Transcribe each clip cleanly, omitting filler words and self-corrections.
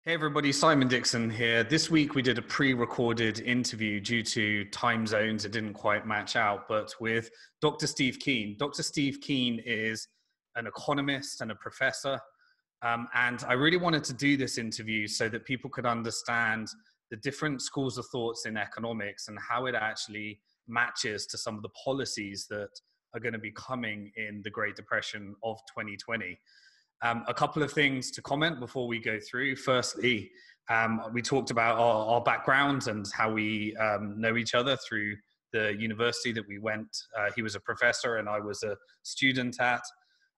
Hey everybody, Simon Dixon here. This week we did a pre-recorded interview due to time zones. It didn't quite match out, but with Dr. Steve Keen. Dr. Steve Keen is an economist and a professor. And I really wanted to do this interview so that people could understand the different schools of thoughts in economics and how it actually matches to some of the policies that are going to be coming in the Great Depression of 2020. A couple of things to comment before we go through. Firstly, we talked about our backgrounds and how we know each other through the university that we went. He was a professor and I was a student at.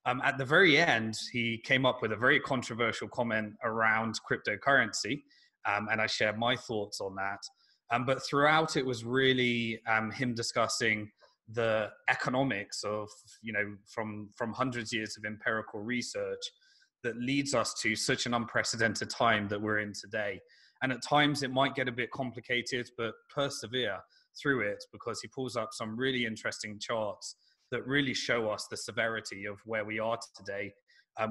At the very end, he came up with a very controversial comment around cryptocurrency, and I shared my thoughts on that. But throughout, it was really him discussing the economics of, from hundreds of years of empirical research that leads us to such an unprecedented time that we're in today. And at times it might get a bit complicated, but persevere through it because he pulls up some really interesting charts that really show us the severity of where we are today,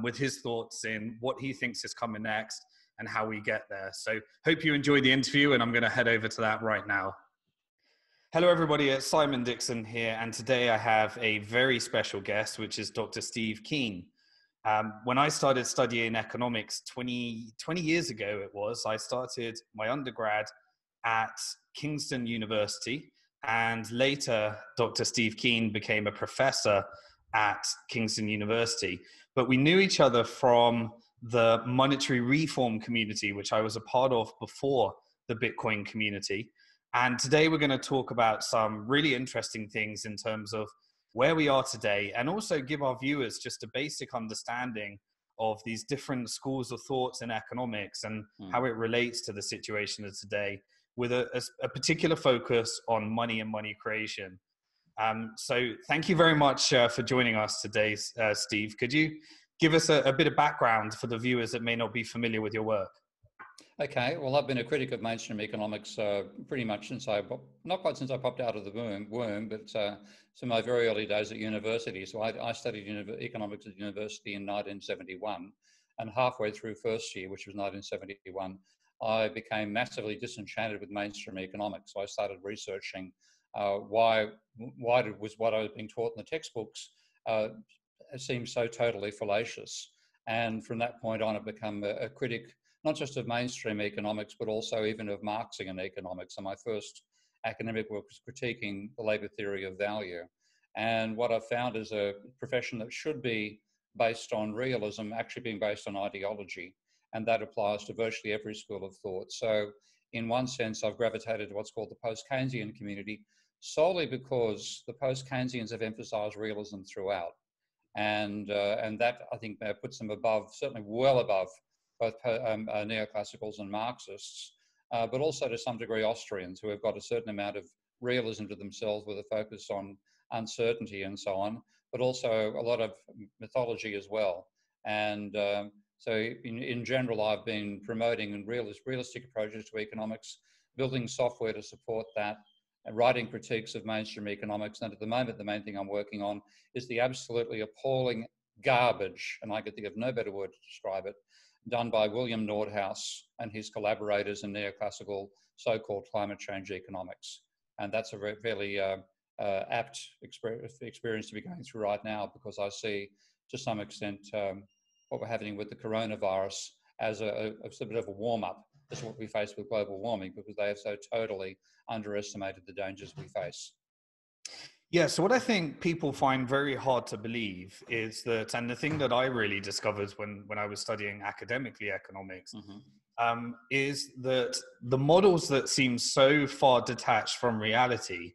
with his thoughts in what he thinks is coming next and how we get there. So hope you enjoy the interview, and I'm going to head over to that right now. Hello, everybody. It's Simon Dixon here, and today I have a very special guest, which is Dr. Steve Keen. When I started studying economics 20 years ago, I started my undergrad at Kingston University, and later Dr. Steve Keen became a professor at Kingston University. But we knew each other from the monetary reform community, which I was a part of before the Bitcoin community. And today we're going to talk about some really interesting things in terms of where we are today, and also give our viewers just a basic understanding of these different schools of thoughts in economics and how it relates to the situation of today, with a particular focus on money and money creation. So thank you very much for joining us today, Steve. Could you give us a bit of background for the viewers that may not be familiar with your work? Okay, well, I've been a critic of mainstream economics pretty much since not quite since I popped out of the womb, but to my very early days at university. So I studied economics at university in 1971, and halfway through first year, which was 1971, I became massively disenchanted with mainstream economics. So I started researching why was what I was being taught in the textbooks seemed so totally fallacious. And from that point on, I've become a critic, not just of mainstream economics, but also even of Marxian economics. And my first academic work was critiquing the labor theory of value. And what I've found is a profession that should be based on realism, actually being based on ideology. And that applies to virtually every school of thought. So in one sense, I've gravitated to what's called the post-Keynesian community, solely because the post-Keynesians have emphasized realism throughout. And that, I think, puts them above, certainly well above, both neoclassicals and Marxists, but also to some degree Austrians, who have got a certain amount of realism to themselves with a focus on uncertainty and so on, but also a lot of mythology as well. And so in general, I've been promoting realistic approaches to economics, building software to support that, and writing critiques of mainstream economics. And at the moment, the main thing I'm working on is the absolutely appalling garbage, and I could think of no better word to describe it, done by William Nordhaus and his collaborators in neoclassical so-called climate change economics. And that's a fairly apt experience to be going through right now, because I see to some extent what we're having with the coronavirus as a bit of a warm-up to what we face with global warming, because they have so totally underestimated the dangers we face. Yeah, so what I think people find very hard to believe is that, and the thing that I really discovered when I was studying academically economics, is that the models that seem so far detached from reality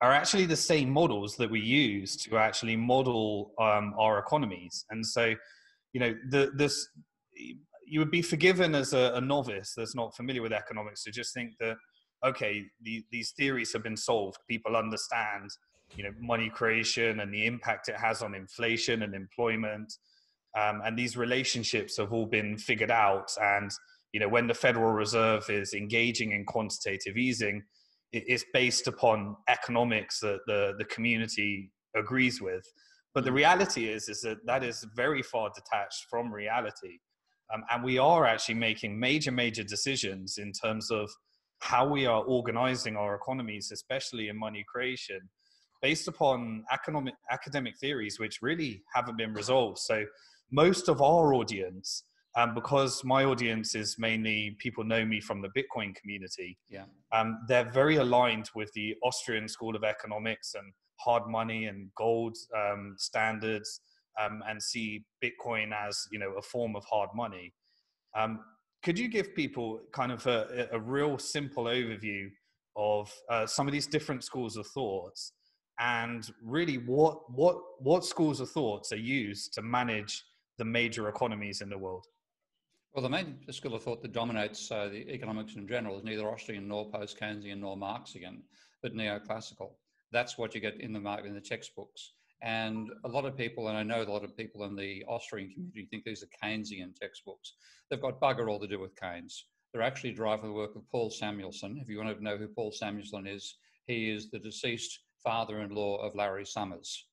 are actually the same models that we use to actually model our economies. And so, you would be forgiven as a novice that's not familiar with economics to just think that, okay, these theories have been solved. People understand money creation and the impact it has on inflation and employment. And these relationships have all been figured out. And, when the Federal Reserve is engaging in quantitative easing, it's based upon economics that the community agrees with. But the reality is that is very far detached from reality. And we are actually making major decisions in terms of how we are organizing our economies, especially in money creation, based upon academic theories which really haven't been resolved. So most of our audience, because my audience is mainly people know me from the Bitcoin community, Yeah. they're very aligned with the Austrian School of Economics and hard money and gold standards, and see Bitcoin as, you know, a form of hard money. Could you give people kind of a real simple overview of some of these different schools of thoughts, and really what schools of thoughts are used to manage the major economies in the world? Well, the main school of thought that dominates the economics in general is neither Austrian nor post-Keynesian nor Marxian, but neoclassical. That's what you get in the textbooks. And a lot of people, and I know a lot of people in the Austrian community, think these are Keynesian textbooks. They've got bugger all to do with Keynes. They're actually derived from the work of Paul Samuelson. If you want to know who Paul Samuelson is, he is the deceased father-in-law of Larry Summers.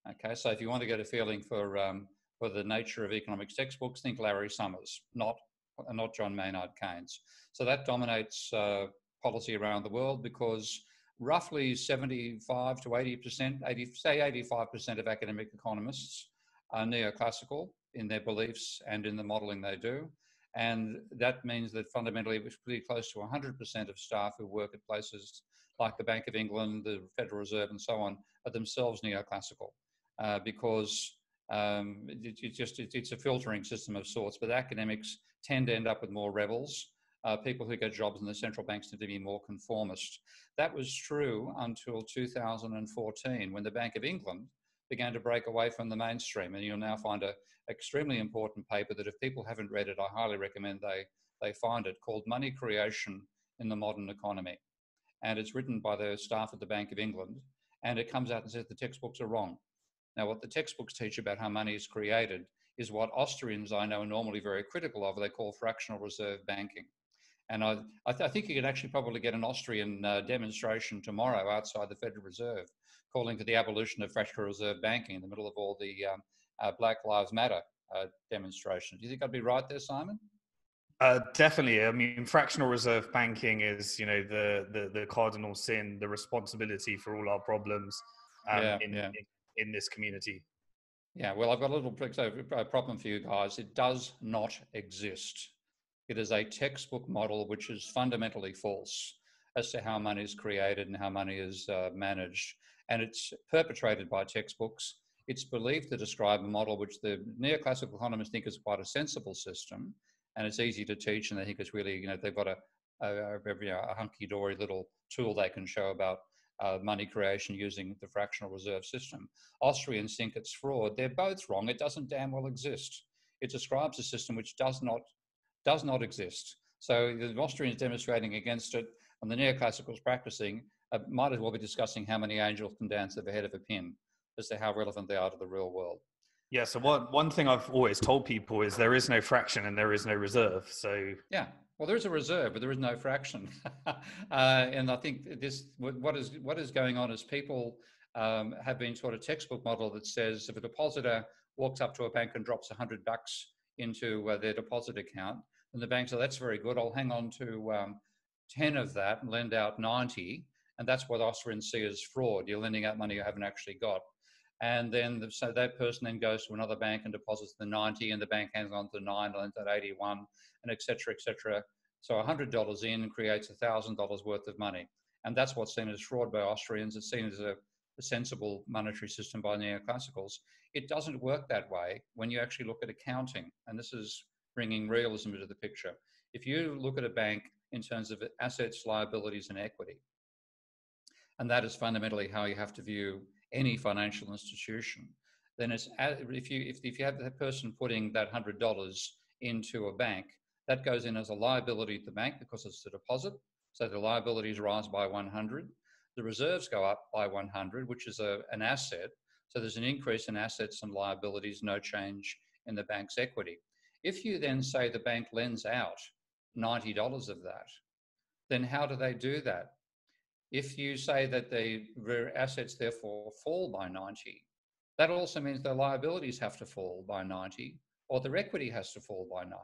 Okay, so if you want to get a feeling for the nature of economics textbooks, think Larry Summers, not John Maynard Keynes. So that dominates policy around the world, because roughly 75 to 80%, say 85% of academic economists are neoclassical in their beliefs and in the modelling they do. And that means that fundamentally it's pretty close to 100% of staff who work at places like the Bank of England, the Federal Reserve and so on are themselves neoclassical, because it's a filtering system of sorts. But academics tend to end up with more rebels. People who get jobs in the central banks tend to be more conformist. That was true until 2014, when the Bank of England began to break away from the mainstream. And you'll now find an extremely important paper that, if people haven't read it, I highly recommend they find it, called Money Creation in the Modern Economy. And it's written by the staff at the Bank of England. And it comes out and says the textbooks are wrong. Now, what the textbooks teach about how money is created is what Austrians I know are normally very critical of. They call fractional reserve banking. And I think you can actually probably get an Austrian demonstration tomorrow outside the Federal Reserve calling for the abolition of fractional reserve banking in the middle of all the Black Lives Matter demonstrations. Do you think I'd be right there, Simon? Definitely. I mean, fractional reserve banking is, you know, the cardinal sin, the responsibility for all our problems in this community. Yeah, well, I've got a little problem for you guys. It does not exist. It is a textbook model which is fundamentally false as to how money is created and how money is managed. And it's perpetrated by textbooks. It's believed to describe a model which the neoclassical economists think is quite a sensible system, and it's easy to teach, and they think it's really, you know, they've got a hunky-dory little tool they can show about money creation using the fractional reserve system. Austrians think it's fraud. They're both wrong. It doesn't damn well exist. It describes a system which does not exist. So the Austrians demonstrating against it and the neoclassicals practicing might as well be discussing how many angels can dance at the head of a pin as to how relevant they are to the real world. Yeah, so one thing I've always told people is there is no fraction and there is no reserve. So yeah, well, there is a reserve, but there is no fraction. And I think what is going on is people have been taught a textbook model that says if a depositor walks up to a bank and drops $100 into their deposit account, then the bank says, that's very good, I'll hang on to 10 of that and lend out 90. And that's what Austrians see as fraud. You're lending out money you haven't actually got. And then so that person then goes to another bank and deposits the 90, and the bank hangs on to 9, lends out 81, and et cetera, et cetera. So $100 in creates $1,000 worth of money. And that's what's seen as fraud by Austrians. It's seen as a sensible monetary system by neoclassicals. It doesn't work that way when you actually look at accounting. And this is bringing realism into the picture. If you look at a bank in terms of assets, liabilities, and equity, and that is fundamentally how you have to view any financial institution, then it's, if you have that person putting that $100 into a bank, that goes in as a liability to the bank because it's a deposit. So the liabilities rise by 100. The reserves go up by 100, which is an asset. So there's an increase in assets and liabilities, no change in the bank's equity. If you then say the bank lends out $90 of that, then how do they do that? If you say that their assets therefore fall by 90, that also means their liabilities have to fall by 90 or their equity has to fall by 90.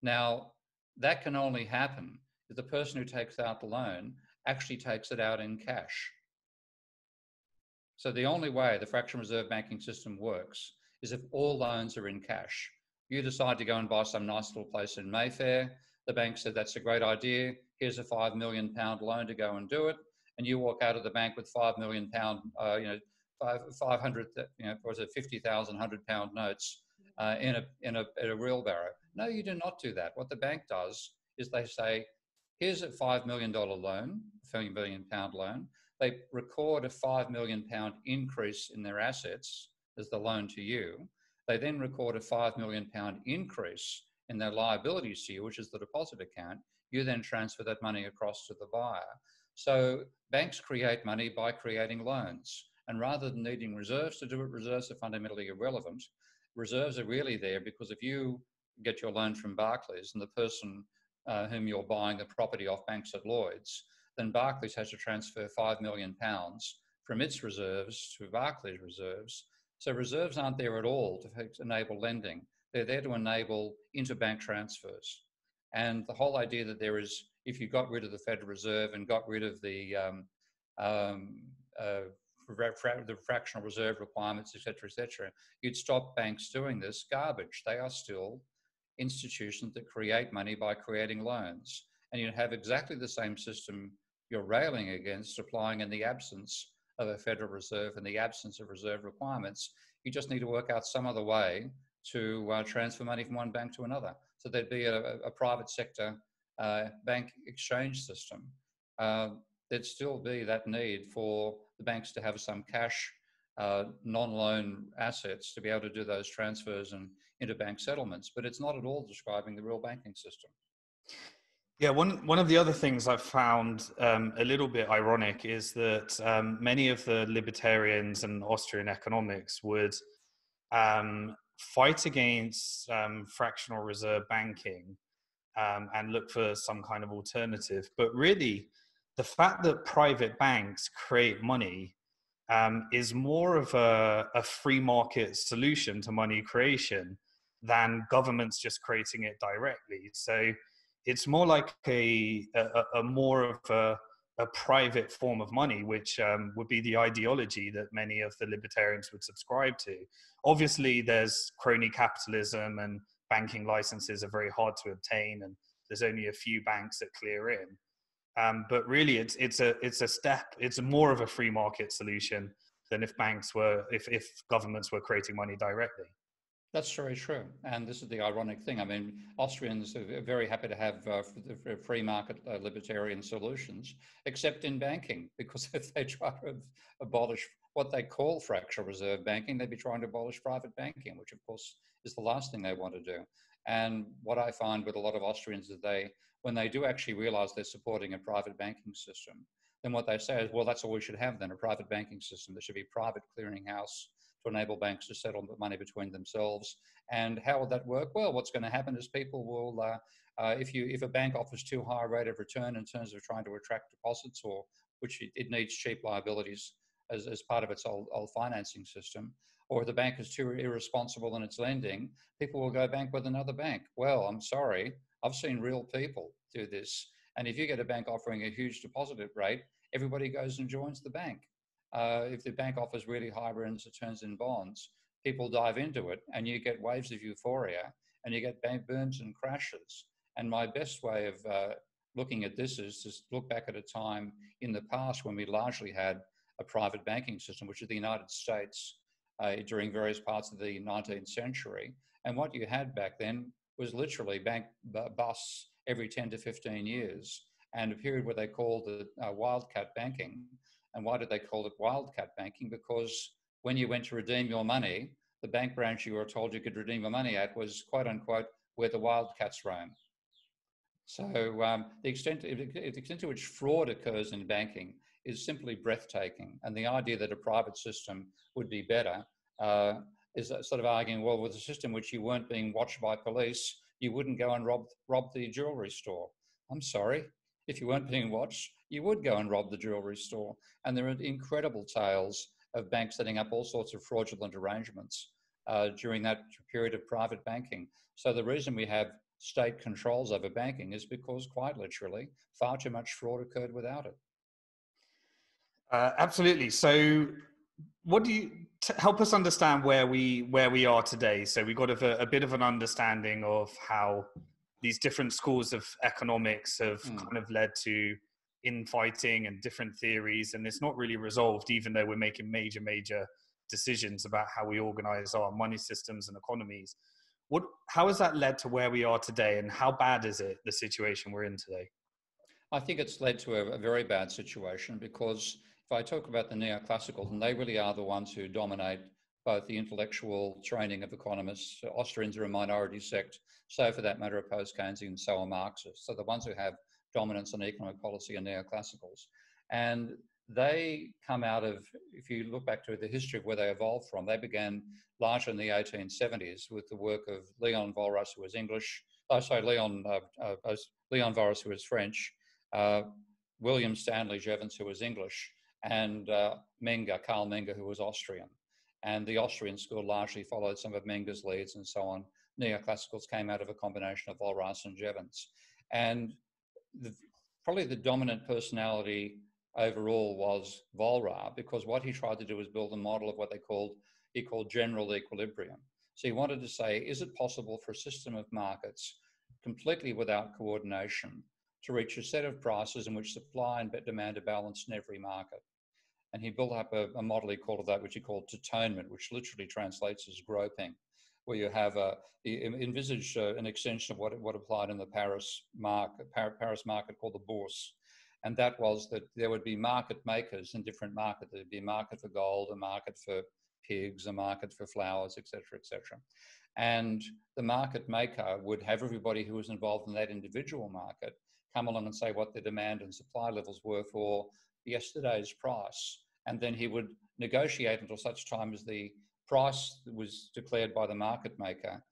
Now, that can only happen if the person who takes out the loan actually takes it out in cash. So the only way the fractional reserve banking system works is if all loans are in cash. You decide to go and buy some nice little place in Mayfair. The bank said, that's a great idea. Here's a £5 million loan to go and do it. And you walk out of the bank with £5 million, 500, was it 50,000 £100 notes in a wheelbarrow. No, you do not do that. What the bank does is they say, here's a $5 million loan, £5 million loan. They record a £5 million increase in their assets as the loan to you. They then record a £5 million increase in their liabilities to you, which is the deposit account. You then transfer that money across to the buyer. So banks create money by creating loans. And rather than needing reserves to do it, reserves are fundamentally irrelevant. Reserves are really there because if you get your loan from Barclays and the person whom you're buying the property off banks at Lloyd's, then Barclays has to transfer £5 million from its reserves to Barclays reserves. So reserves aren't there at all to enable lending. They're there to enable interbank transfers. And the whole idea that there is, if you got rid of the Federal Reserve and got rid of the fractional reserve requirements, et cetera, you'd stop banks doing this garbage. They are still institutions that create money by creating loans. And you'd have exactly the same system you're railing against applying in the absence of a Federal Reserve and the absence of reserve requirements. You just need to work out some other way to transfer money from one bank to another. So there'd be a private sector bank exchange system. There'd still be that need for the banks to have some cash, non-loan assets to be able to do those transfers and interbank settlements, but it's not at all describing the real banking system. Yeah, one of the other things I've found a little bit ironic is that many of the libertarians and Austrian economics would fight against fractional reserve banking and look for some kind of alternative. But really, the fact that private banks create money is more of a free market solution to money creation than governments just creating it directly. So it's more like a more of a private form of money, which would be the ideology that many of the libertarians would subscribe to. Obviously, there's crony capitalism and banking licenses are very hard to obtain, and there's only a few banks that clear in. But really, it's a step. It's more of a free market solution than if governments were creating money directly. That's very true. And this is the ironic thing. I mean, Austrians are very happy to have free market libertarian solutions, except in banking, because if they try to abolish what they call fractional reserve banking, they'd be trying to abolish private banking, which of course is the last thing they want to do. And what I find with a lot of Austrians is when they do actually realize they're supporting a private banking system, then what they say is, well, that's all we should have then, a private banking system. There should be private clearinghouse to enable banks to settle money between themselves. And how would that work? Well, what's going to happen is people will, if a bank offers too high a rate of return in terms of trying to attract deposits, or which it needs cheap liabilities as part of its old financing system, or if the bank is too irresponsible in its lending, people will go bank with another bank. Well, I'm sorry, I've seen real people do this. And if you get a bank offering a huge deposit rate, everybody goes and joins the bank. If the bank offers really high returns in bonds, people dive into it and you get waves of euphoria and you get bank burns and crashes. And my best way of looking at this is to look back at a time in the past when we largely had a private banking system, which is the United States during various parts of the 19th century. And what you had back then was literally bank busts every 10 to 15 years, and a period where they called it wildcat banking. And why did they call it wildcat banking? Because when you went to redeem your money, the bank branch you were told you could redeem your money at was, quote unquote, where the wildcats roam. So the extent to which fraud occurs in banking is simply breathtaking. And the idea that a private system would be better is sort of arguing, well, with a system which you weren't being watched by police, you wouldn't go and rob the jewelry store. I'm sorry. If you weren't being watched, you would go and rob the jewelry store. And there are incredible tales of banks setting up all sorts of fraudulent arrangements during that period of private banking. So the reason we have state controls over banking is because, quite literally, far too much fraud occurred without it. Absolutely. So, what do you help us understand where we are today? So we got a bit of an understanding of how these different schools of economics have kind of led to infighting and different theories, and it's not really resolved, even though we're making major decisions about how we organize our money systems and economies. How has that led to where we are today, and how bad is it, the situation we're in today? I think it's led to a very bad situation, because if I talk about the neoclassicals, and they really are the ones who dominate both the intellectual training of economists. Austrians are a minority sect, so for that matter, opposed Keynesians, so are Marxists. So the ones who have dominance on economic policy are neoclassicals. And they come out of, if you look back to the history of where they evolved from, they began largely in the 1870s with the work of Leon Walras, who was English, Leon Walras, who was French, William Stanley Jevons, who was English, and Karl Menger, who was Austrian. And the Austrian school largely followed some of Menger's leads and so on. Neoclassicals came out of a combination of Walras and Jevons. And probably the dominant personality overall was Walras, because what he tried to do was build a model of what he called general equilibrium. So he wanted to say, is it possible for a system of markets completely without coordination to reach a set of prices in which supply and demand are balanced in every market? And he built up a model, he called that, which he called tatonement, which literally translates as groping, where you have he envisaged an extension of what applied in the Paris market called the Bourse. And that was that there would be market makers in different markets. There'd be a market for gold, a market for pigs, a market for flowers, etc., etc. And the market maker would have everybody who was involved in that individual market come along and say what the demand and supply levels were for yesterday's price. And then he would negotiate until such time as the price that was declared by the market maker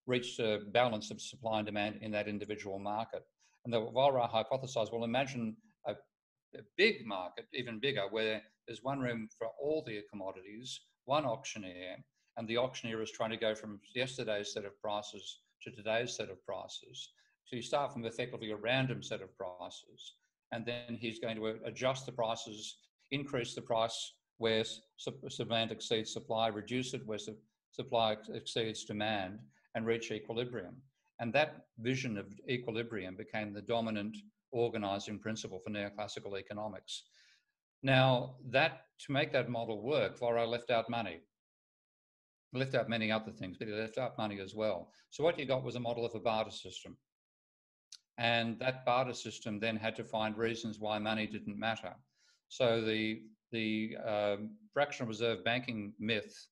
reached a balance of supply and demand in that individual market. And the Walras hypothesized, well, imagine a big market, even bigger, where there's one room for all the commodities, one auctioneer, and the auctioneer is trying to go from yesterday's set of prices to today's set of prices. So you start from effectively a random set of prices, and then he's going to adjust the prices, increase the price where demand exceeds supply, reduce it where supply exceeds demand, and reach equilibrium. And that vision of equilibrium became the dominant organizing principle for neoclassical economics. Now, to make that model work, Walras left out money. He left out many other things, but he left out money as well. So what you got was a model of a barter system. And that barter system then had to find reasons why money didn't matter. So the fractional reserve banking myth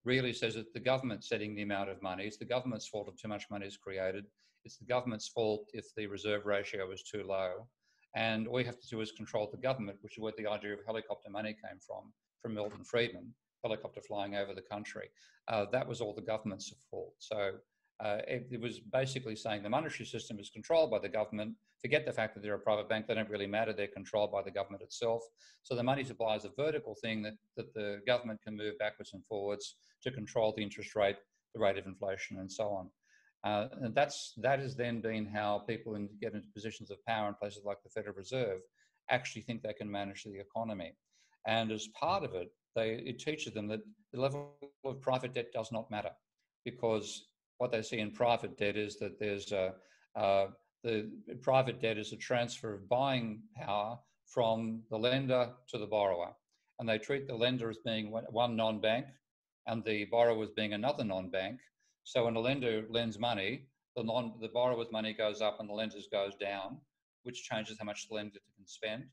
really says that the government's setting the amount of money. It's the government's fault if too much money is created. It's the government's fault if the reserve ratio is too low. And all you have to do is control the government, which is where the idea of helicopter money came from Milton Friedman, helicopter flying over the country. That was all the government's fault. So it was basically saying the monetary system is controlled by the government. Forget the fact that they're a private bank. They don't really matter. They're controlled by the government itself. So the money supply is a vertical thing that the government can move backwards and forwards to control the interest rate, the rate of inflation, and so on. And that has then been how people get into positions of power in places like the Federal Reserve actually think they can manage the economy. And as part of it, it teaches them that the level of private debt does not matter, because what they see in private debt is that there's the private debt is a transfer of buying power from the lender to the borrower. And they treat the lender as being one non-bank and the borrower as being another non-bank. So when a lender lends money, the borrower's money goes up and the lender's goes down, which changes how much the lender can spend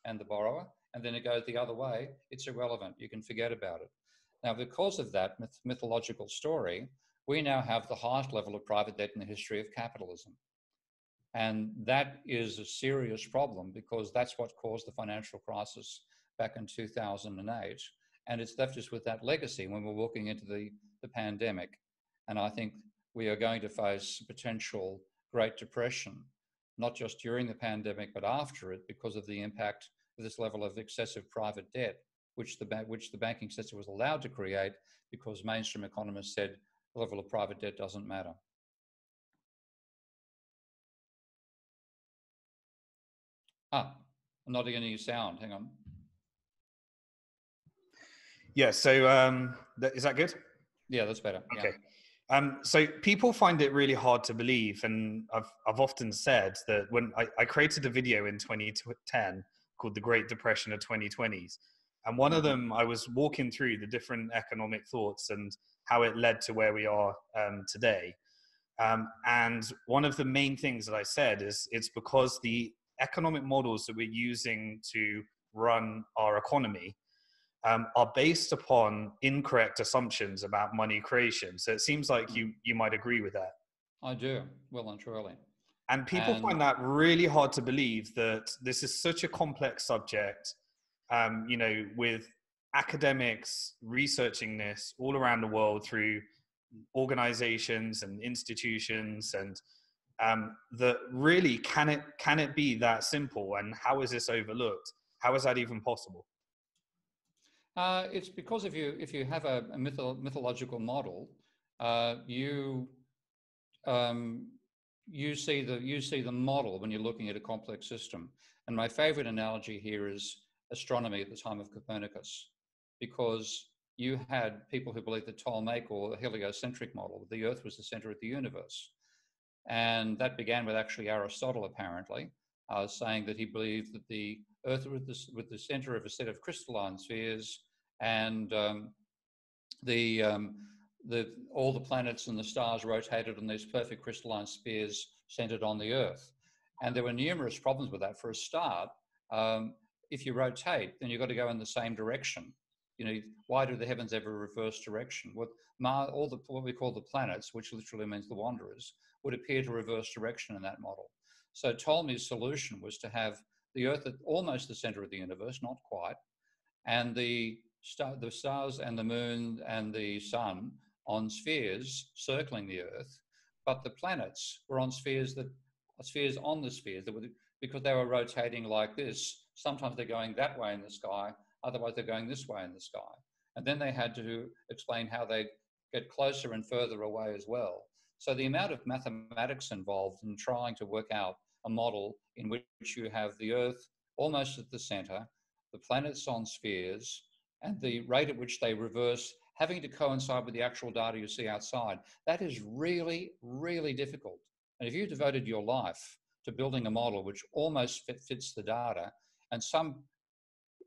and the borrower. And then it goes the other way. It's irrelevant. You can forget about it. Now, because of that mythological story, we now have the highest level of private debt in the history of capitalism. And that is a serious problem, because that's what caused the financial crisis back in 2008. And it's left us with that legacy when we're walking into the pandemic. And I think we are going to face potential Great Depression, not just during the pandemic, but after it, because of the impact of this level of excessive private debt. which the banking sector was allowed to create because mainstream economists said the level of private debt doesn't matter. I'm not getting any sound. Hang on. Yeah. So is that good? Yeah, that's better. Okay. Yeah. So people find it really hard to believe, and I've often said that when I created a video in 2010 called "The Great Depression of 2020s," and one of them I was walking through the different economic thoughts and how it led to where we are today. And one of the main things that I said is it's because the economic models that we're using to run our economy are based upon incorrect assumptions about money creation. So it seems like you might agree with that. I do, well and truly. And people find that really hard to believe, that this is such a complex subject, with academics researching this all around the world through organizations and institutions, and that really can it be that simple, and how is this overlooked? How is that even possible? It's because if you have a mythological model, you see the model when you're looking at a complex system. And my favorite analogy here is astronomy at the time of Copernicus, because you had people who believed the Ptolemaic or the heliocentric model, that the Earth was the center of the universe. And that began with actually Aristotle, apparently, saying that he believed that the Earth was the center of a set of crystalline spheres, and all the planets and the stars rotated on these perfect crystalline spheres centered on the Earth. And there were numerous problems with that. For a start, if you rotate, then you've got to go in the same direction. Why do the heavens ever reverse direction? What we call the planets, which literally means the wanderers, would appear to reverse direction in that model. So Ptolemy's solution was to have the Earth at almost the center of the universe, not quite, and the stars and the moon and the sun on spheres circling the Earth, but the planets were on spheres on the spheres because they were rotating like this. Sometimes they're going that way in the sky, otherwise they're going this way in the sky. And then they had to explain how they get closer and further away as well. So the amount of mathematics involved in trying to work out a model in which you have the Earth almost at the center, the planets on spheres, and the rate at which they reverse having to coincide with the actual data you see outside, that is really, really difficult. And if you devoted your life to building a model which almost fits the data, and some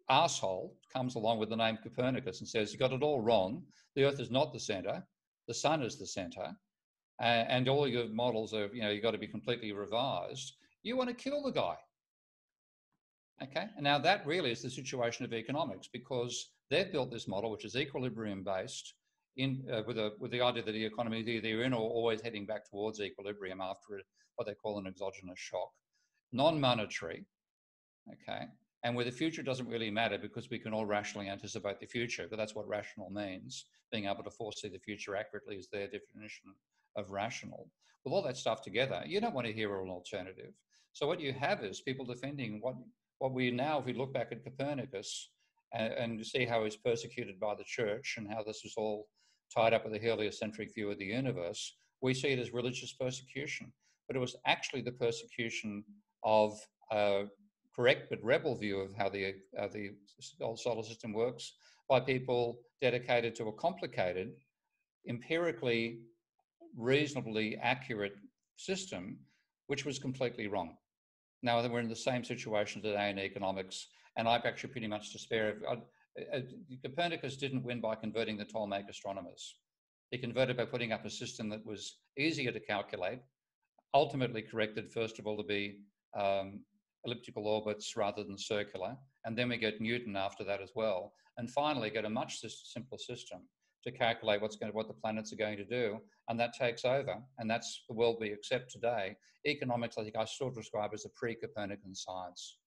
arsehole comes along with the name Copernicus and says, you got it all wrong, the Earth is not the center, the sun is the center, and all your models are, you've got to be completely revised, you want to kill the guy. Okay, and now that really is the situation of economics, because they've built this model which is equilibrium based, with the idea that the economy is either in or always heading back towards equilibrium after what they call an exogenous shock, non-monetary, okay, and where the future doesn't really matter because we can all rationally anticipate the future, but that's what rational means. Being able to foresee the future accurately is their definition of rational. With all that stuff together, you don't want to hear an alternative. So what you have is people defending what we now, if we look back at Copernicus and see how he's persecuted by the church and how this is all tied up with a heliocentric view of the universe, we see it as religious persecution. But it was actually the persecution of a correct but rebel view of how the old solar system works by people dedicated to a complicated, empirically reasonably accurate system, which was completely wrong. Now we're in the same situation today in economics, and I've actually pretty much despair of. Copernicus didn't win by converting the Ptolemaic astronomers. He converted by putting up a system that was easier to calculate, ultimately corrected, first of all, to be elliptical orbits rather than circular, and then we get Newton after that as well, and finally get a much simpler system to calculate what the planets are going to do, and that takes over, and that's the world we accept today. Economics, I think I still describe as a pre-Copernican science.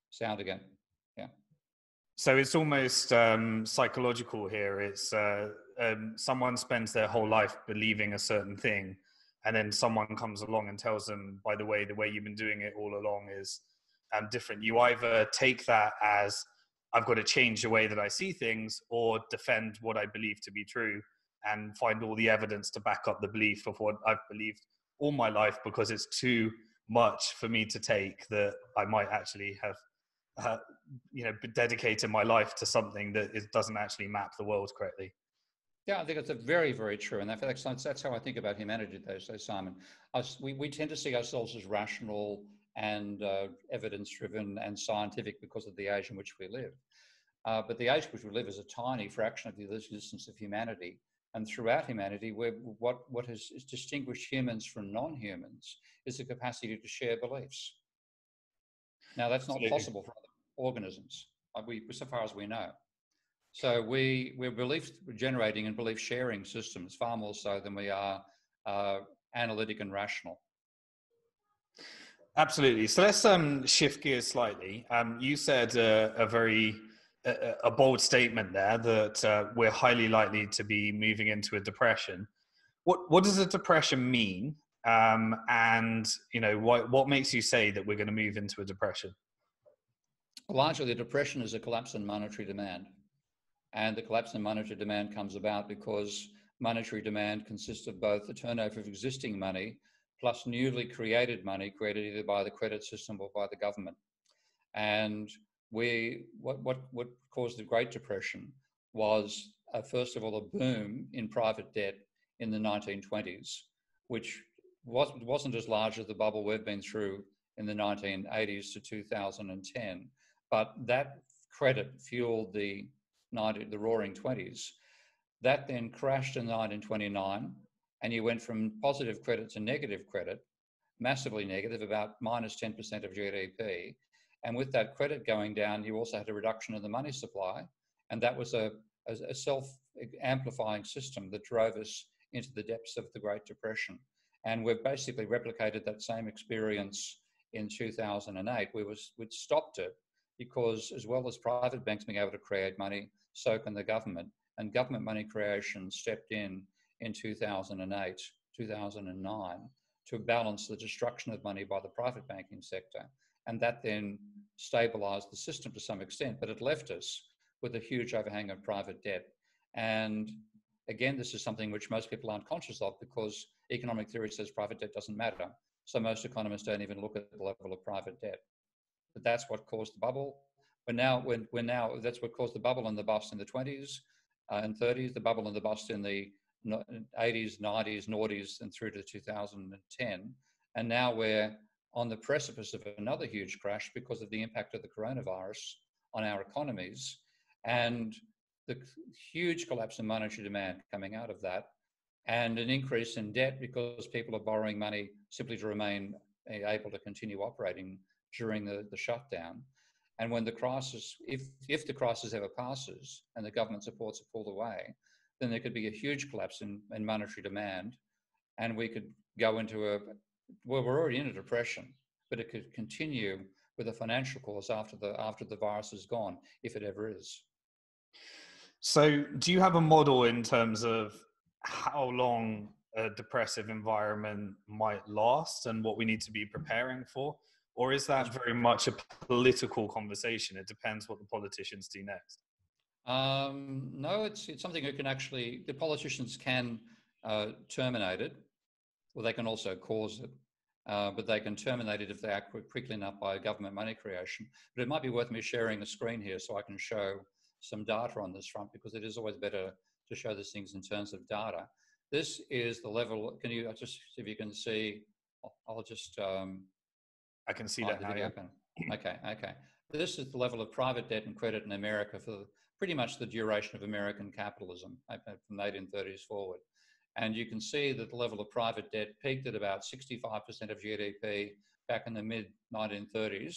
Sound again, yeah. So it's almost psychological here. It's someone spends their whole life believing a certain thing, and then someone comes along and tells them, by the way you've been doing it all along is different. You either take that as I've got to change the way that I see things, or defend what I believe to be true and find all the evidence to back up the belief of what I've believed all my life, because it's too much for me to take, that I might actually have dedicated my life to something that doesn't actually map the world correctly. Yeah, I think it's a very, very true. And that's how I think about humanity, though, so Simon. We tend to see ourselves as rational and evidence-driven and scientific because of the age in which we live. But the age in which we live is a tiny fraction of the existence of humanity. And throughout humanity, what has distinguished humans from non-humans is the capacity to share beliefs. Now, that's not possible for other organisms, so far as we know. So we're belief generating and belief sharing systems far more so than we are analytic and rational. Absolutely. So let's shift gears slightly. You said a very bold statement there that we're highly likely to be moving into a depression. What does a depression mean? And what makes you say that we're going to move into a depression? Largely, the depression is a collapse in monetary demand. And the collapse in monetary demand comes about because monetary demand consists of both the turnover of existing money plus newly created money, created either by the credit system or by the government. And what caused the Great Depression was, first of all, a boom in private debt in the 1920s, which wasn't as large as the bubble we've been through in the 1980s to 2010. But that credit fueled the roaring 20s. That then crashed in 1929, and you went from positive credit to negative credit, massively negative, about minus 10% of GDP. And with that credit going down, you also had a reduction in the money supply. And that was a self-amplifying system that drove us into the depths of the Great Depression. And we've basically replicated that same experience in 2008. We'd stopped it because, as well as private banks being able to create money, so can the government. And government money creation stepped in 2008, 2009 to balance the destruction of money by the private banking sector. And that then stabilized the system to some extent, but it left us with a huge overhang of private debt. And again, this is something which most people aren't conscious of because economic theory says private debt doesn't matter. So most economists don't even look at the level of private debt. But that's what caused the bubble. But now, that's what caused the bubble and the bust in the 20s and 30s, the bubble and the bust in the 80s, 90s, noughties, and through to 2010. And now we're on the precipice of another huge crash because of the impact of the coronavirus on our economies and the huge collapse in monetary demand coming out of that, and an increase in debt because people are borrowing money simply to remain able to continue operating during the shutdown. And when the crisis, if the crisis ever passes and the government supports are pulled away, then there could be a huge collapse in monetary demand, and we could go into we're already in a depression, but it could continue with a financial course after the virus is gone, if it ever is. So do you have a model in terms of how long a depressive environment might last and what we need to be preparing for? Or is that very much a political conversation? It depends what the politicians do next. No, it's something that can actually, the politicians can terminate it, or they can also cause it. But they can terminate it if they act quickly enough by government money creation. But it might be worth me sharing a screen here so I can show some data on this front, because it is always better to show these things in terms of data. This is the level, can you just see if you can see, I'll just... I can see that now, yeah. Okay. This is the level of private debt and credit in America for pretty much the duration of American capitalism from the 1830s forward. And you can see that the level of private debt peaked at about 65% of GDP back in the mid-1930s,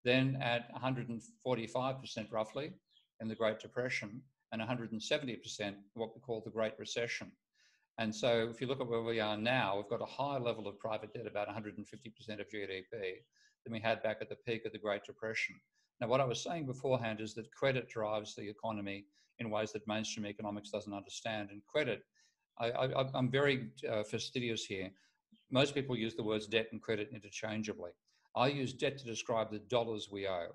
then at 145% roughly in the Great Depression, and 170% what we call the Great Recession. And so if you look at where we are now, we've got a higher level of private debt, about 150% of GDP, than we had back at the peak of the Great Depression. Now, what I was saying beforehand is that credit drives the economy in ways that mainstream economics doesn't understand. And credit, I'm very fastidious here. Most people use the words debt and credit interchangeably. I use debt to describe the dollars we owe,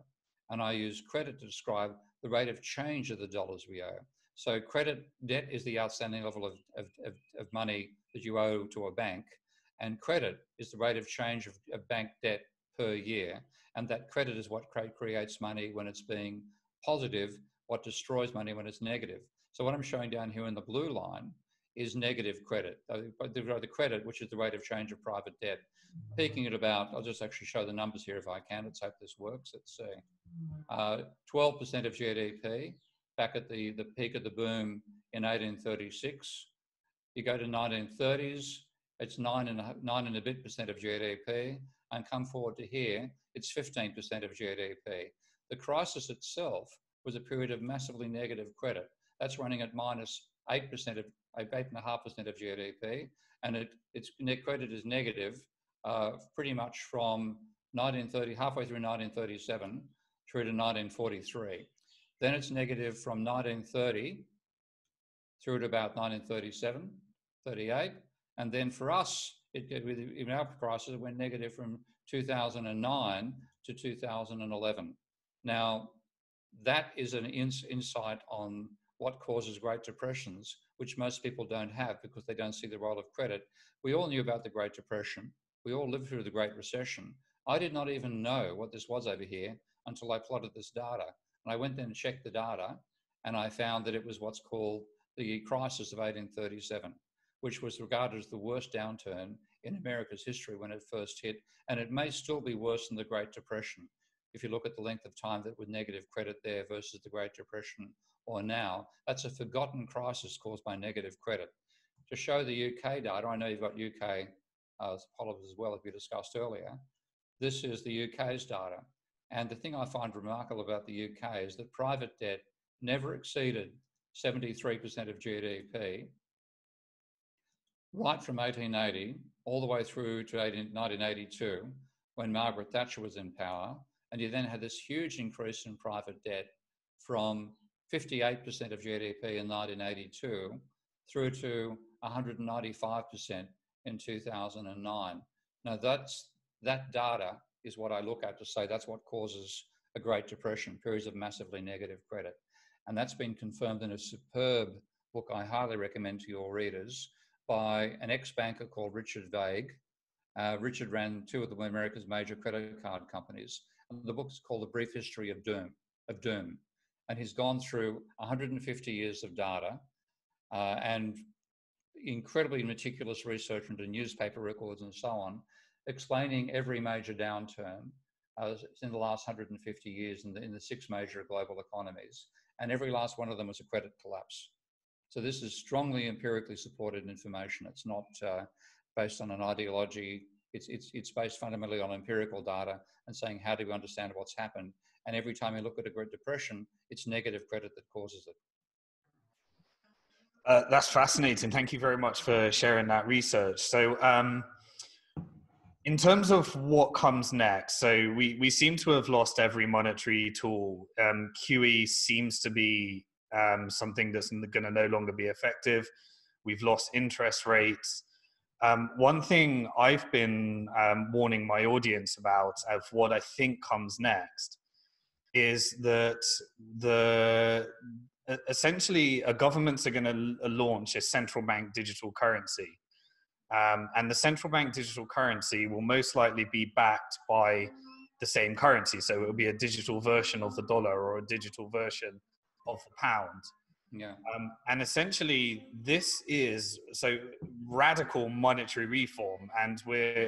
and I use credit to describe the rate of change of the dollars we owe. So debt is the outstanding level of money that you owe to a bank, and credit is the rate of change of bank debt per year. And that credit is what creates money when it's being positive, what destroys money when it's negative. So what I'm showing down here in the blue line is negative credit. The credit, which is the rate of change of private debt, peaking at about, I'll just actually show the numbers here if I can. Let's hope this works. Let's see. 12% of GDP back at the peak of the boom in 1836. You go to 1930s, it's 9 and a bit percent of GDP, and come forward to here, it's 15% of GDP. The crisis itself was a period of massively negative credit. That's running at minus 8% of 8.5% of GDP, and its net credit is negative pretty much from 1930, halfway through 1937 through to 1943. Then it's negative from 1930 through to about 1937, 38. And then for us, in our crisis, it went negative from 2009 to 2011. Now, that is an insight on what causes Great Depressions, which most people don't have because they don't see the role of credit. We all knew about the Great Depression. We all lived through the Great Recession. I did not even know what this was over here until I plotted this data. And I went then and checked the data, and I found that it was what's called the crisis of 1837, which was regarded as the worst downturn in America's history when it first hit. And it may still be worse than the Great Depression if you look at the length of time that with negative credit there versus the Great Depression or now. That's a forgotten crisis caused by negative credit. To show the UK data, I know you've got UK policies as well, as we discussed earlier. This is the UK's data. And the thing I find remarkable about the UK is that private debt never exceeded 73% of GDP, right from 1880 all the way through to 1982, when Margaret Thatcher was in power. And you then had this huge increase in private debt from 58% of GDP in 1982 through to 195% in 2009. Now that data is what I look at to say that's what causes a Great Depression, periods of massively negative credit. And that's been confirmed in a superb book I highly recommend to your readers by an ex-banker called Richard Vague. Richard ran two of America's major credit card companies. And the book is called The Brief History of Doom. And he's gone through 150 years of data and incredibly meticulous research into newspaper records and so on, explaining every major downturn in the last 150 years in the six major global economies. And every last one of them was a credit collapse. So this is strongly empirically supported information. It's not based on an ideology. It's based fundamentally on empirical data and saying, how do we understand what's happened? And every time you look at a Great Depression, it's negative credit that causes it. That's fascinating. Thank you very much for sharing that research. So in terms of what comes next, so we seem to have lost every monetary tool. QE seems to be something that's going to no longer be effective. We've lost interest rates. One thing I've been warning my audience about of what I think comes next is that essentially governments are going to launch a central bank digital currency. And the central bank digital currency will most likely be backed by the same currency. So it will be a digital version of the dollar or a digital version of the pound. Yeah. And essentially, this is radical monetary reform. And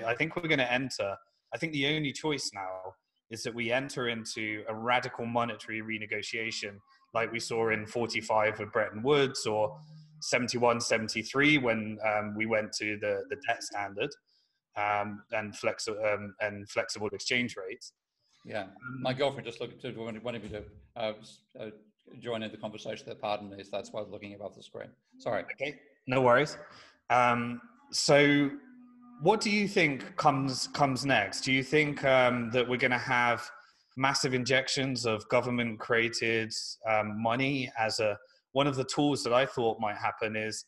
I think we're going to enter, I think the only choice now is that we enter into a radical monetary renegotiation like we saw in 45 with Bretton Woods or 71, 73 when we went to the debt standard and flexible exchange rates. Yeah, my girlfriend just wanted me to join in the conversation. Pardon me, so that's why I was looking above the screen. Sorry. Okay, no worries. So what do you think comes next? Do you think that we're going to have massive injections of government-created money as one of the tools that I thought might happen is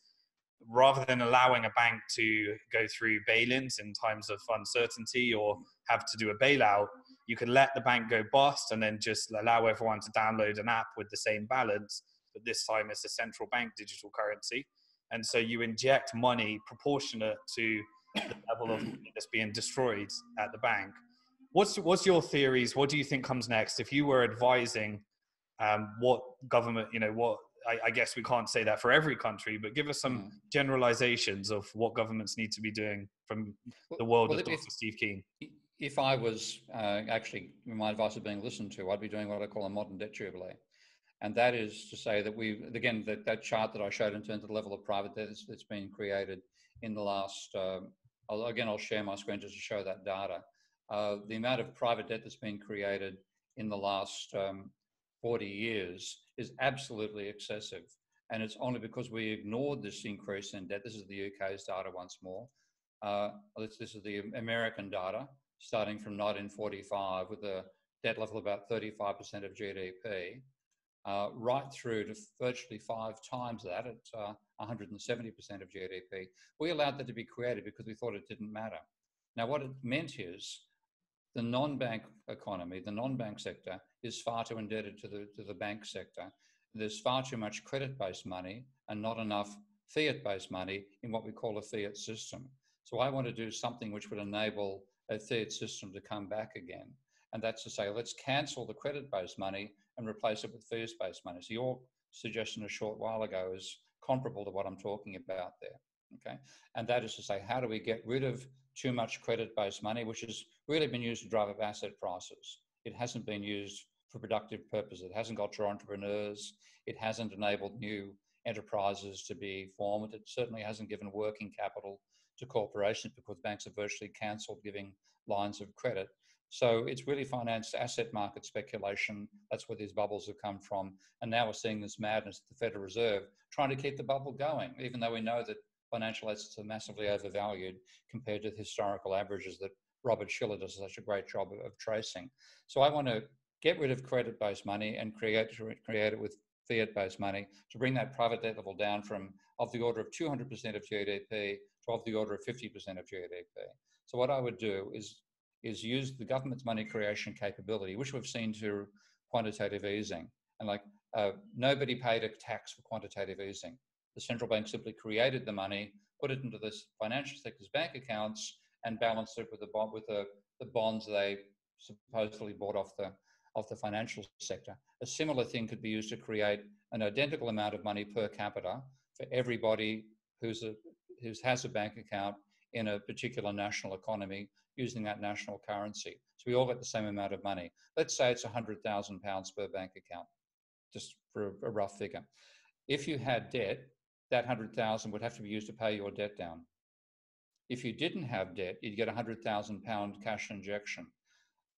rather than allowing a bank to go through bail-ins in times of uncertainty or have to do a bailout, you could let the bank go bust and then just allow everyone to download an app with the same balance, but this time it's a central bank digital currency. And so you inject money proportionate to the level of money that's being destroyed at the bank. What's your theories? What do you think comes next? If you were advising what government, what I guess we can't say that for every country, but give us some generalizations of what governments need to be doing from the world of Dr. Steve Keen. If I was actually, my advice is being listened to, I'd be doing what I call a modern debt jubilee. And that is to say that again, that chart that I showed in terms of the level of private debt that's been created in the last, I'll share my screen just to show that data. The amount of private debt that's been created in the last 40 years is absolutely excessive. And it's only because we ignored this increase in debt. This is the UK's data once more. This is the American data, starting from 1945 with a debt level of about 35% of GDP, right through to virtually 5 times that at 170% of GDP. We allowed that to be created because we thought it didn't matter. Now, what it meant is the non-bank economy, the non-bank sector, is far too indebted to the bank sector. There's far too much credit-based money and not enough fiat-based money in what we call a fiat system. So I want to do something which would enable a fiat system to come back again. And that's to say, let's cancel the credit-based money and replace it with fiat-based money. So your suggestion a short while ago is comparable to what I'm talking about there, okay? And that is to say, how do we get rid of too much credit-based money, which has really been used to drive up asset prices? It hasn't been used for productive purposes. It hasn't got your entrepreneurs. It hasn't enabled new enterprises to be formed. It certainly hasn't given working capital to corporations because banks have virtually cancelled giving lines of credit. So it's really financed asset market speculation. That's where these bubbles have come from. And now we're seeing this madness at the Federal Reserve trying to keep the bubble going, even though we know that financial assets are massively overvalued compared to the historical averages that Robert Shiller does such a great job of tracing. So I want to get rid of credit-based money and create it with fiat-based money to bring that private debt level down from of the order of 200% of GDP to of the order of 50% of GDP. So what I would do is use the government's money creation capability, which we've seen through quantitative easing. And nobody paid a tax for quantitative easing. The central bank simply created the money, put it into the financial sector's bank accounts, and balanced it with the bonds they supposedly bought off the financial sector. A similar thing could be used to create an identical amount of money per capita for everybody who has a bank account in a particular national economy using that national currency. So we all get the same amount of money. Let's say it's £100,000 per bank account, just for a rough figure. If you had debt, that 100,000 would have to be used to pay your debt down. If you didn't have debt, you'd get £100,000 cash injection.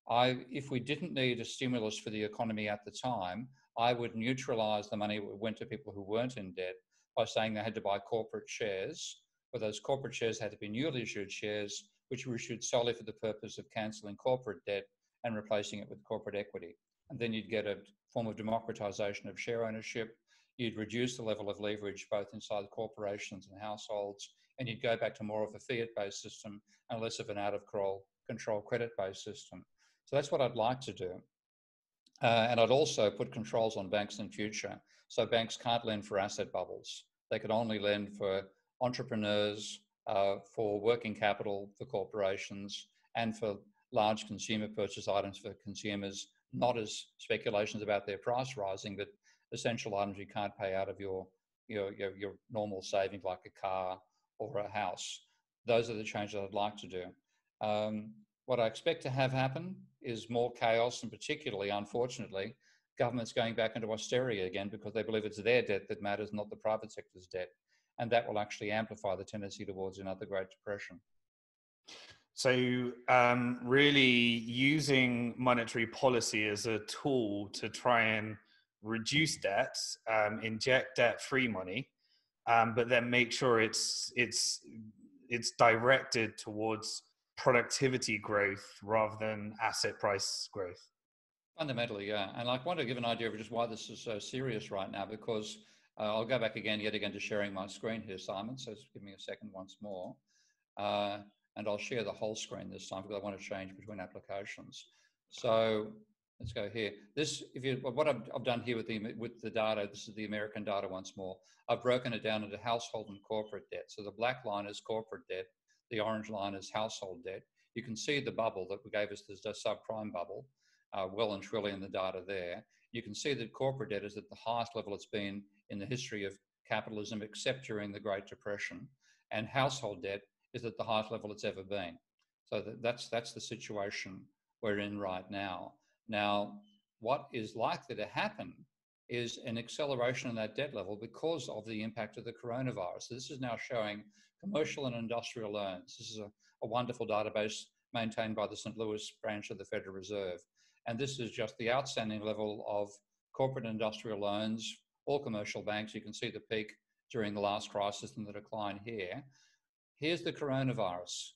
If we didn't need a stimulus for the economy at the time, I would neutralise the money that went to people who weren't in debt by saying they had to buy corporate shares, but those corporate shares had to be newly issued shares, which were issued solely for the purpose of cancelling corporate debt and replacing it with corporate equity. And then you'd get a form of democratisation of share ownership. You'd reduce the level of leverage both inside corporations and households, and you'd go back to more of a fiat-based system and less of an out-of-control credit-based system. So that's what I'd like to do. And I'd also put controls on banks in future. So banks can't lend for asset bubbles. They can only lend for entrepreneurs, for working capital for corporations, and for large consumer purchase items for consumers, not as speculations about their price rising, but essential items you can't pay out of your normal savings, like a car or a house. Those are the changes I'd like to do. What I expect to have happen is more chaos, and particularly, unfortunately, governments going back into austerity again because they believe it's their debt that matters, not the private sector's debt. And that will actually amplify the tendency towards another Great Depression. So really using monetary policy as a tool to try and reduce debt, inject debt-free money, but then make sure it's directed towards productivity growth rather than asset price growth. Fundamentally, yeah. And I want to give an idea of just why this is so serious right now, because I'll go back yet again to sharing my screen here, Simon. So just give me a second once more. And I'll share the whole screen this time because I want to change between applications. So let's go here. What I've done here with the data, this is the American data once more. I've broken it down into household and corporate debt. So the black line is corporate debt. The orange line is household debt. You can see the bubble that gave us the subprime bubble, well and truly in the data there. You can see that corporate debt is at the highest level it's been in the history of capitalism, except during the Great Depression. And household debt is at the highest level it's ever been. So that's the situation we're in right now. Now, what is likely to happen is an acceleration in that debt level because of the impact of the coronavirus. So this is now showing commercial and industrial loans. This is a wonderful database maintained by the St. Louis branch of the Federal Reserve. And this is just the outstanding level of corporate and industrial loans, all commercial banks. You can see the peak during the last crisis and the decline here. Here's the coronavirus.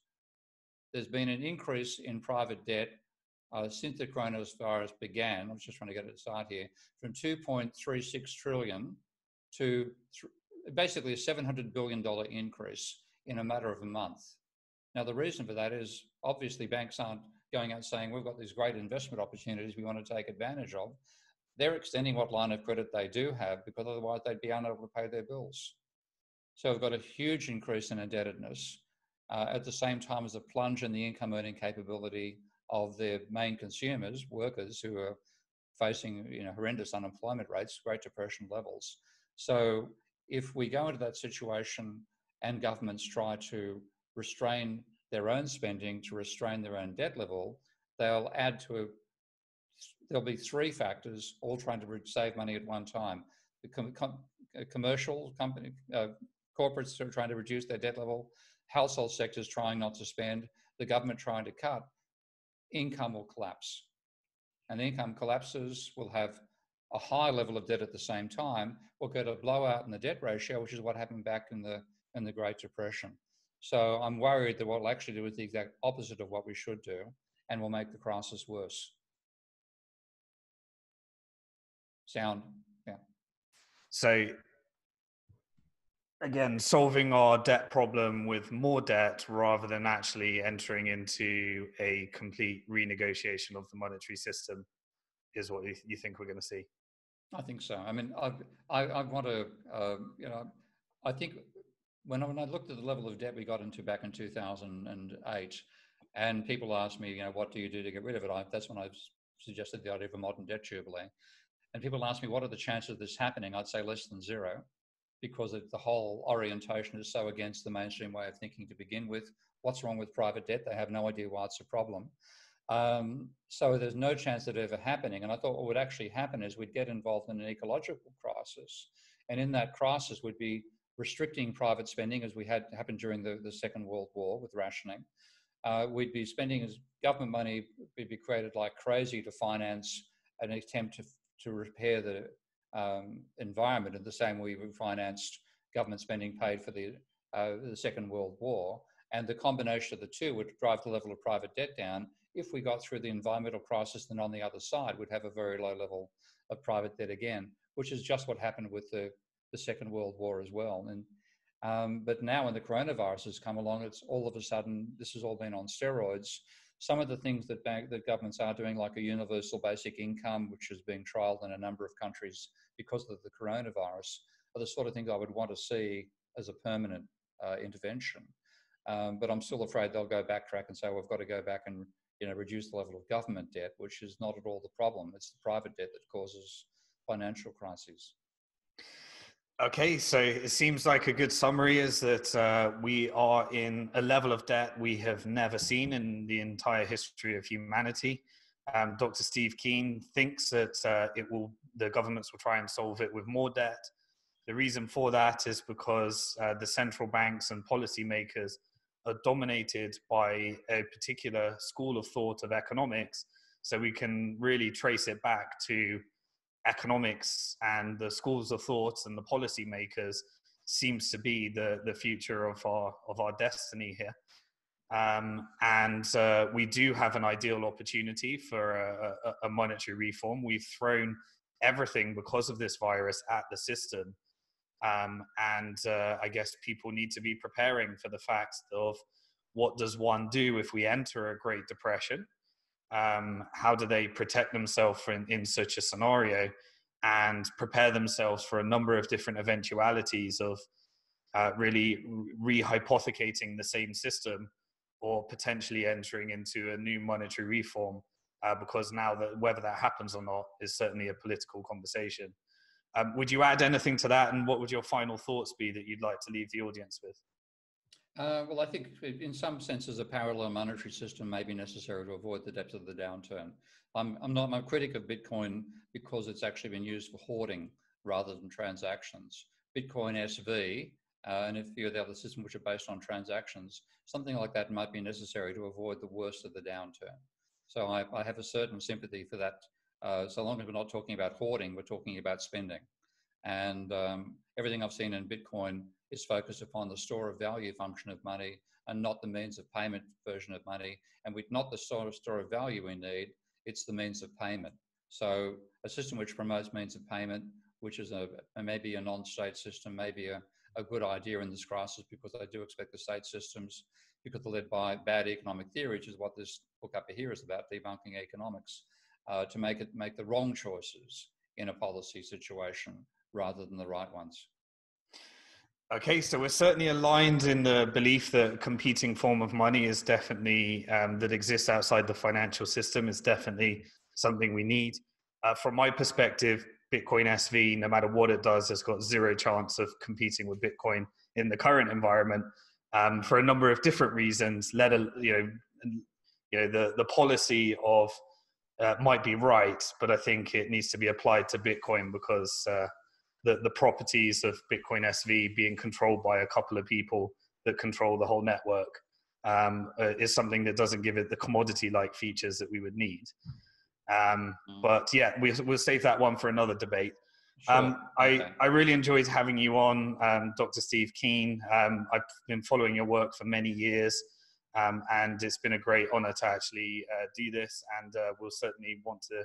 There's been an increase in private debt since the coronavirus began. I'm just trying to get it aside here, from 2.36 trillion to basically a $700 billion increase in a matter of a month. Now, the reason for that is obviously banks aren't going out saying, we've got these great investment opportunities we want to take advantage of. They're extending what line of credit they do have because otherwise they'd be unable to pay their bills. So we've got a huge increase in indebtedness at the same time as a plunge in the income earning capability of their main consumers, workers who are facing horrendous unemployment rates, Great Depression levels. So if we go into that situation and governments try to restrain their own spending to restrain their own debt level, there'll be three factors all trying to save money at one time. The commercial company, corporates are trying to reduce their debt level, household sectors trying not to spend, the government trying to cut. Income will collapse. And the income collapses, will have a high level of debt at the same time, we'll get a blowout in the debt ratio, which is what happened back in the Great Depression. So I'm worried that what we'll actually do is the exact opposite of what we should do, and will make the crisis worse. Sound? Yeah. So again, solving our debt problem with more debt rather than actually entering into a complete renegotiation of the monetary system is what you think we're going to see. I think so. I mean, I want to, I think when I looked at the level of debt we got into back in 2008, and people asked me, what do you do to get rid of it? That's when I suggested the idea of a modern debt jubilee. And people asked me, what are the chances of this happening? I'd say less than zero, because the whole orientation is so against the mainstream way of thinking to begin with. What's wrong with private debt? They have no idea why it's a problem. So there's no chance of it ever happening. And I thought what would actually happen is we'd get involved in an ecological crisis. And in that crisis, we'd be restricting private spending, as we had happened during the Second World War with rationing. We'd be spending as government money would be created like crazy to finance an attempt to repair the environment in the same way we financed government spending paid for the Second World War. And the combination of the two would drive the level of private debt down. If we got through the environmental crisis, then on the other side, we'd have a very low level of private debt again, which is just what happened with the Second World War as well. And but now when the coronavirus has come along, it's all of a sudden, this has all been on steroids. Some of the things that governments are doing, like a universal basic income, which is being trialled in a number of countries because of the coronavirus, are the sort of things I would want to see as a permanent intervention. But I'm still afraid they'll go backtrack and say, well, we've got to go back and reduce the level of government debt, which is not at all the problem. It's the private debt that causes financial crises. Okay, so it seems like a good summary is that we are in a level of debt we have never seen in the entire history of humanity. Dr. Steve Keen thinks that the governments will try and solve it with more debt. The reason for that is because the central banks and policymakers are dominated by a particular school of thought of economics. So we can really trace it back to economics, and the schools of thought and the policymakers seems to be the future of our destiny here. And we do have an ideal opportunity for a monetary reform. We've thrown everything because of this virus at the system. I guess people need to be preparing for the fact of what does one do if we enter a Great Depression? How do they protect themselves in such a scenario and prepare themselves for a number of different eventualities of really rehypothecating the same system or potentially entering into a new monetary reform, because now that whether that happens or not is certainly a political conversation. Would you add anything to that, and what would your final thoughts be that you'd like to leave the audience with? Well, I think in some senses a parallel monetary system may be necessary to avoid the depths of the downturn. I'm a critic of Bitcoin because it's actually been used for hoarding rather than transactions. Bitcoin SV and a few of the other systems which are based on transactions, something like that might be necessary to avoid the worst of the downturn. So I have a certain sympathy for that. So long as we're not talking about hoarding, we're talking about spending. And everything I've seen in Bitcoin is focused upon the store of value function of money and not the means of payment version of money. And not the sort of store of value we need, it's the means of payment. So a system which promotes means of payment, which is maybe a non-state system, maybe a good idea in this crisis, because I do expect the state systems, because they're led by bad economic theory, which is what this book up here is about, Debunking Economics, to make the wrong choices in a policy situation rather than the right ones. Okay, so we're certainly aligned in the belief that a competing form of money is definitely, that exists outside the financial system, is definitely something we need. From my perspective, Bitcoin SV, no matter what it does, has got zero chance of competing with Bitcoin in the current environment, for a number of different reasons. The policy of might be right, but I think it needs to be applied to Bitcoin because the properties of Bitcoin SV being controlled by a couple of people that control the whole network is something that doesn't give it the commodity-like features that we would need. But yeah, we'll save that one for another debate. Sure. I really enjoyed having you on, Dr. Steve Keen. I've been following your work for many years, and it's been a great honor to actually do this, and we'll certainly want to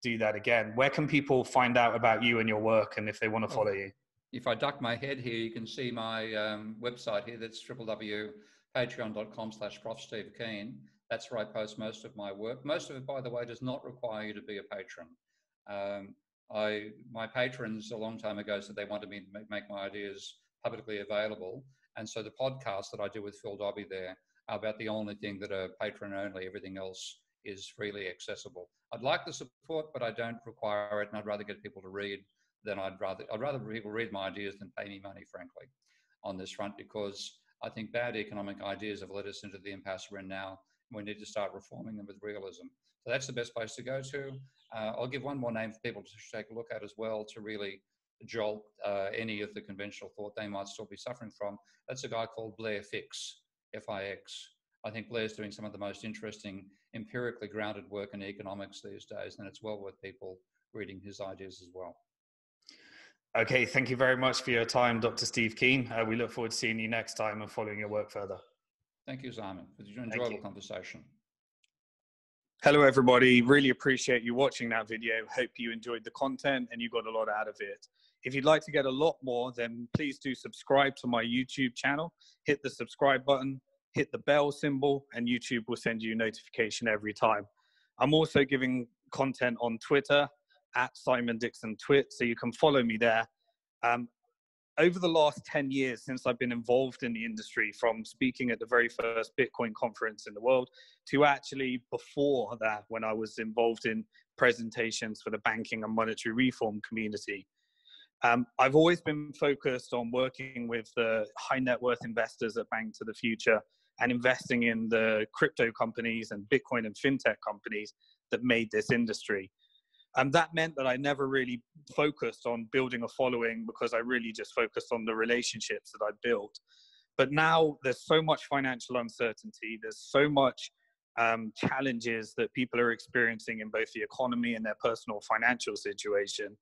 do that again. Where can people find out about you and your work, and if they want to follow you? If I duck my head here, you can see my website here. That's www.patreon.com/ProfSteveKeen. That's where I post most of my work. Most of it, by the way, does not require you to be a patron. My patrons a long time ago said they wanted me to make my ideas publicly available. And so the podcast that I do with Phil Dobby there are about the only thing that are patron only. Everything else is freely accessible. I'd like the support, but I don't require it. And I'd rather get people to read than I'd rather people read my ideas than pay me money, frankly, on this front, because I think bad economic ideas have led us into the impasse we're in now. We need to start reforming them with realism. So that's the best place to go to. I'll give one more name for people to take a look at as well, to really jolt any of the conventional thought they might still be suffering from. That's a guy called Blair Fix, F-I-X. I think Blair's doing some of the most interesting empirically grounded work in economics these days, and it's well worth people reading his ideas as well. Okay, thank you very much for your time, Dr. Steve Keen. We look forward to seeing you next time and following your work further. Thank you, Simon. It was an enjoyable conversation. Hello, everybody. Really appreciate you watching that video. Hope you enjoyed the content and you got a lot out of it. If you'd like to get a lot more, then please do subscribe to my YouTube channel. Hit the subscribe button, hit the bell symbol, and YouTube will send you a notification every time. I'm also giving content on Twitter @SimonDixonTwit, so you can follow me there. Over the last 10 years since I've been involved in the industry, from speaking at the very first Bitcoin conference in the world to actually before that, when I was involved in presentations for the banking and monetary reform community, I've always been focused on working with the high net worth investors at Bank to the Future and investing in the crypto companies and Bitcoin and fintech companies that made this industry. And that meant that I never really focused on building a following, because I really just focused on the relationships that I built. But now there's so much financial uncertainty. There's so much challenges that people are experiencing in both the economy and their personal financial situation,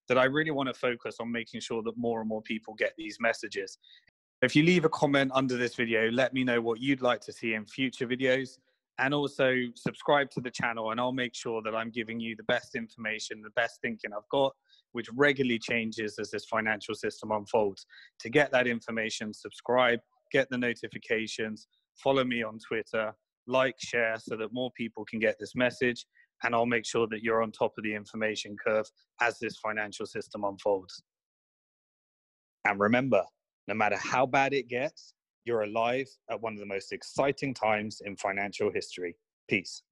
that I really want to focus on making sure that more and more people get these messages. If you leave a comment under this video, let me know what you'd like to see in future videos. And also subscribe to the channel, and I'll make sure that I'm giving you the best information, the best thinking I've got, which regularly changes as this financial system unfolds. To get that information, subscribe, get the notifications, follow me on Twitter, like, share, so that more people can get this message. And I'll make sure that you're on top of the information curve as this financial system unfolds. And remember, no matter how bad it gets, you're alive at one of the most exciting times in financial history. Peace.